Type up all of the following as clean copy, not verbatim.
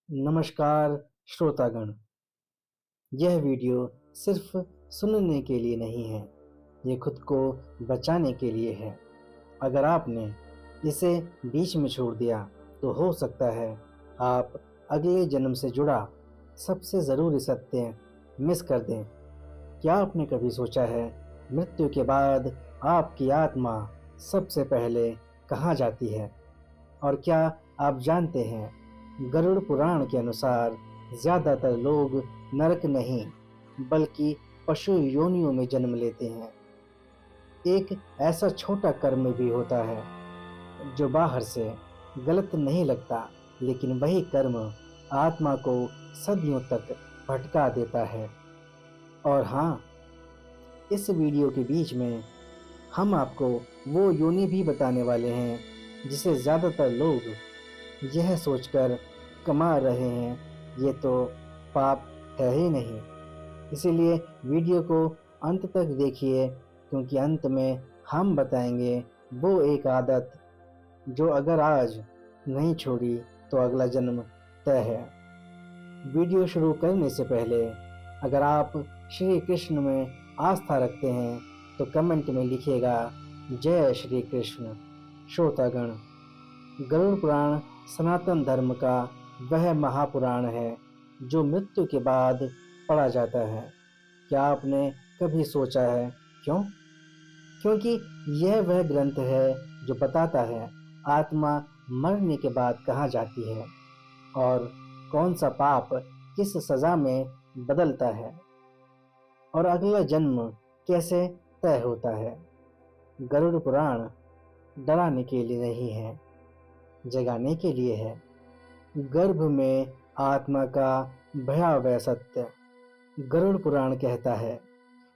नमस्कार श्रोतागण। यह वीडियो सिर्फ सुनने के लिए नहीं है, ये खुद को बचाने के लिए है। अगर आपने इसे बीच में छोड़ दिया तो हो सकता है आप अगले जन्म से जुड़ा सबसे ज़रूरी सत्य मिस कर दें। क्या आपने कभी सोचा है मृत्यु के बाद आपकी आत्मा सबसे पहले कहाँ जाती है? और क्या आप जानते हैं गरुड़ पुराण के अनुसार ज्यादातर लोग नरक नहीं बल्कि पशु योनियों में जन्म लेते हैं। एक ऐसा छोटा कर्म भी होता है जो बाहर से गलत नहीं लगता, लेकिन वही कर्म आत्मा को सदियों तक भटका देता है। और हाँ, इस वीडियो के बीच में हम आपको वो योनि भी बताने वाले हैं जिसे ज़्यादातर लोग यह सोचकर कमा रहे हैं ये तो पाप है ही नहीं। इसीलिए वीडियो को अंत तक देखिए, क्योंकि अंत में हम बताएंगे वो एक आदत जो अगर आज नहीं छोड़ी तो अगला जन्म तय है। वीडियो शुरू करने से पहले अगर आप श्री कृष्ण में आस्था रखते हैं तो कमेंट में लिखिएगा जय श्री कृष्ण। श्रोतागण, गरुड़ पुराण सनातन धर्म का वह महापुराण है जो मृत्यु के बाद पढ़ा जाता है। क्या आपने कभी सोचा है क्यों? क्योंकि यह वह ग्रंथ है जो बताता है आत्मा मरने के बाद कहाँ जाती है और कौन सा पाप किस सजा में बदलता है और अगला जन्म कैसे तय होता है। गरुड़ पुराण डराने के लिए नहीं है, जगाने के लिए है। गर्भ में आत्मा का भयावह सत्य। गरुड़ पुराण कहता है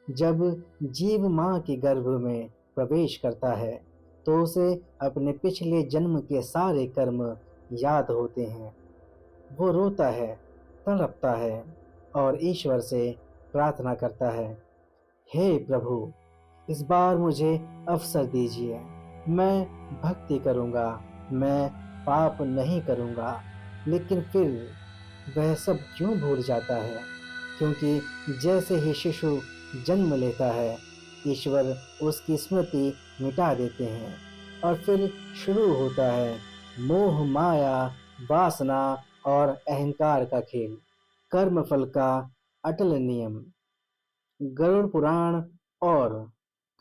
जब जीव माँ के गर्भ में प्रवेश करता है तो उसे अपने पिछले जन्म के सारे कर्म याद होते हैं। वो रोता है, तड़पता है और ईश्वर से प्रार्थना करता है, हे प्रभु, इस बार मुझे अवसर दीजिए, मैं भक्ति करूँगा, मैं पाप नहीं करूँगा। लेकिन फिर वह सब क्यों भूल जाता है? क्योंकि जैसे ही शिशु जन्म लेता है ईश्वर उसकी स्मृति मिटा देते हैं और फिर शुरू होता है मोह माया, वासना और अहंकार का खेल, कर्म फल का अटल नियम। गरुड़ पुराण और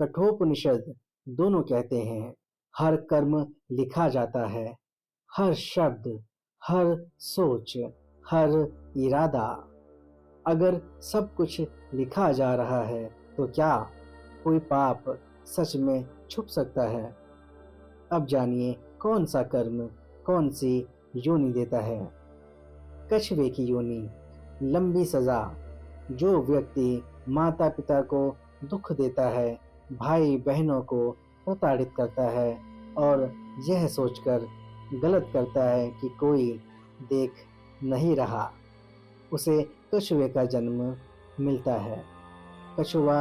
कठोपनिषद दोनों कहते हैं हर कर्म लिखा जाता है, हर शब्द, हर सोच, हर इरादा। अगर सब कुछ लिखा जा रहा है तो क्या कोई पाप सच में छुप सकता है? अब जानिए कौन सा कर्म कौन सी योनि देता है। कछुए की योनि, लंबी सजा। जो व्यक्ति माता पिता को दुख देता है, भाई बहनों को प्रताड़ित करता है और यह सोचकर गलत करता है कि कोई देख नहीं रहा, उसे कछुए का जन्म मिलता है। कछुआ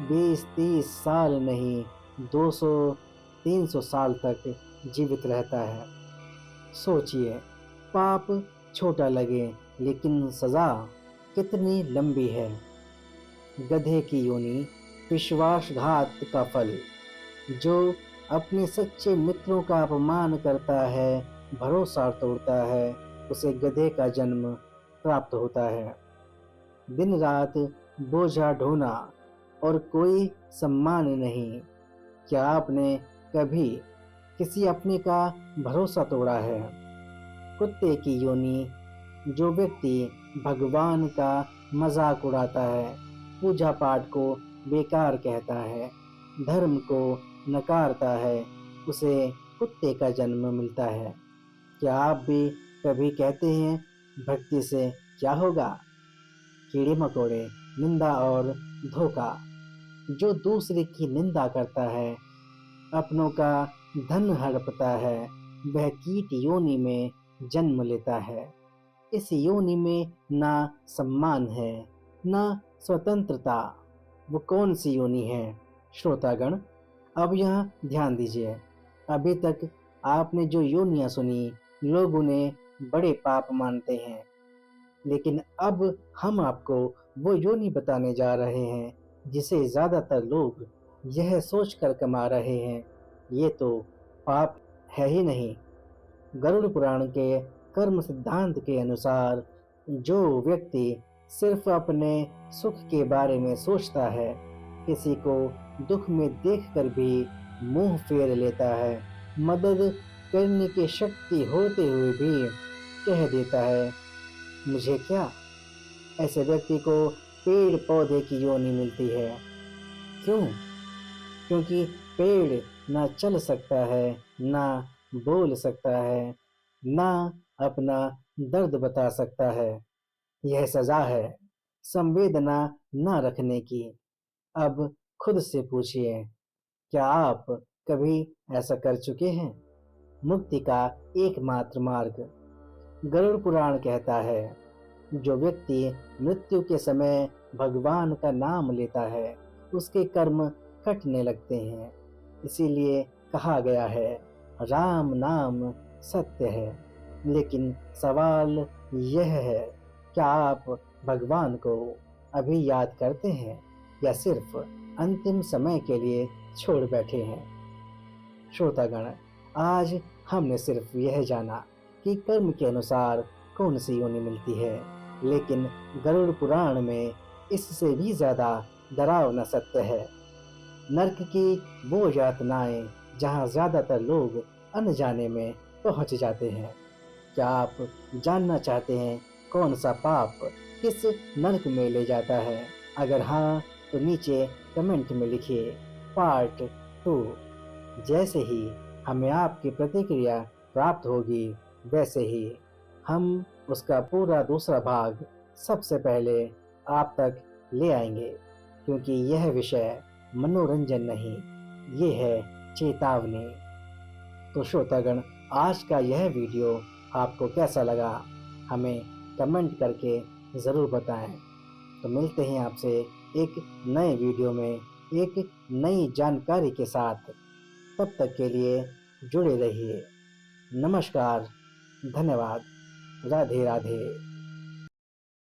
20-30 साल नहीं 200-300 साल तक जीवित रहता है। सोचिए, पाप छोटा लगे लेकिन सजा कितनी लंबी है। गधे की योनि, विश्वासघात का फल। जो अपने सच्चे मित्रों का अपमान करता है, भरोसा तोड़ता है, उसे गधे का जन्म प्राप्त होता है। दिन रात बोझा ढोना और कोई सम्मान नहीं। क्या आपने कभी किसी अपने का भरोसा तोड़ा है? कुत्ते की योनि, जो व्यक्ति भगवान का मजाक उड़ाता है, पूजा पाठ को बेकार कहता है, धर्म को नकारता है, उसे कुत्ते का जन्म मिलता है। क्या आप भी कभी कहते हैं भक्ति से क्या होगा? कीड़े मकोड़े, निंदा और धोखा। जो दूसरे की निंदा करता है, अपनों का धन हड़पता है, वह कीट योनि में जन्म लेता है। इस योनि में ना सम्मान है, ना स्वतंत्रता। वो कौन सी योनि है? श्रोतागण, अब यहाँ ध्यान दीजिए। अभी तक आपने जो योनियाँ सुनी, लोग उन्हें बड़े पाप मानते हैं, लेकिन अब हम आपको वो योनि बताने जा रहे हैं जिसे ज़्यादातर लोग यह सोचकर कमा रहे हैं ये तो पाप है ही नहीं। गरुड़ पुराण के कर्म सिद्धांत के अनुसार जो व्यक्ति सिर्फ अपने सुख के बारे में सोचता है, किसी को दुख में देखकर भी मुंह फेर लेता है, मदद करने की शक्ति होते हुए भी कह देता है मुझे क्या, ऐसे व्यक्ति को पेड़ पौधे की योनि मिलती है। क्यों? क्योंकि पेड़ ना चल सकता है, ना बोल सकता है, ना अपना दर्द बता सकता है। यह सजा है संवेदना न रखने की। अब खुद से पूछिए, क्या आप कभी ऐसा कर चुके हैं? मुक्ति का एकमात्र मार्ग गरुड़ पुराण कहता है, जो व्यक्ति मृत्यु के समय भगवान का नाम लेता है उसके कर्म कटने लगते हैं। इसीलिए कहा गया है राम नाम सत्य है। लेकिन सवाल यह है, क्या आप भगवान को अभी याद करते हैं या सिर्फ अंतिम समय के लिए छोड़ बैठे हैं? श्रोतागण, आज हमने सिर्फ यह जाना कि कर्म के अनुसार कौन सी योनि मिलती है, लेकिन गरुड़ पुराण में इससे भी ज्यादा डरावना सत्य है। नरक की वो यातनाएं जहां ज्यादातर लोग अनजाने में पहुंच जाते हैं। क्या आप जानना चाहते हैं कौन सा पाप किस नरक में ले जाता है? अगर हाँ तो नीचे कमेंट में लिखिए पार्ट 2। जैसे ही हमें आपकी प्रतिक्रिया प्राप्त होगी वैसे ही हम उसका पूरा दूसरा भाग सबसे पहले आप तक ले आएंगे, क्योंकि यह विषय मनोरंजन नहीं, ये है चेतावनी। तो श्रोतागण, आज का यह वीडियो आपको कैसा लगा हमें कमेंट करके ज़रूर बताएं। तो मिलते हैं आपसे एक नए वीडियो में एक नई जानकारी के साथ। तब तक के लिए जुड़े रहिए। नमस्कार, धन्यवाद, राधे राधे।